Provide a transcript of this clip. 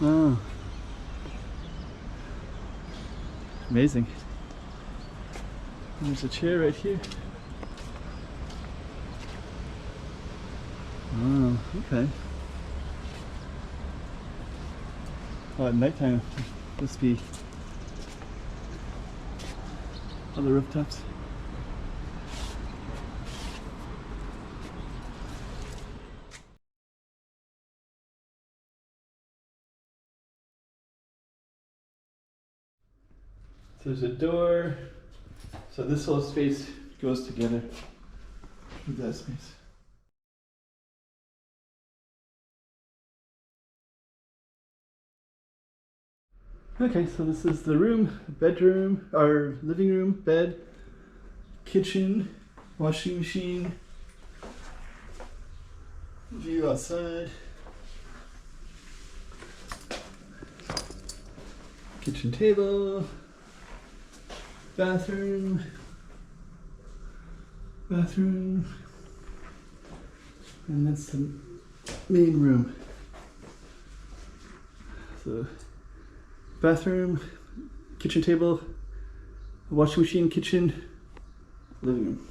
Oh. Amazing. There's a chair right here. Oh, okay. Oh, at nighttime, must be on the rooftops. So there's a door, so this whole space goes together with that space. Okay, so this is the room, bedroom, our living room, bed, kitchen, washing machine, view outside, kitchen table, bathroom, and that's the main room. So bathroom, kitchen table, washing machine, kitchen, living room.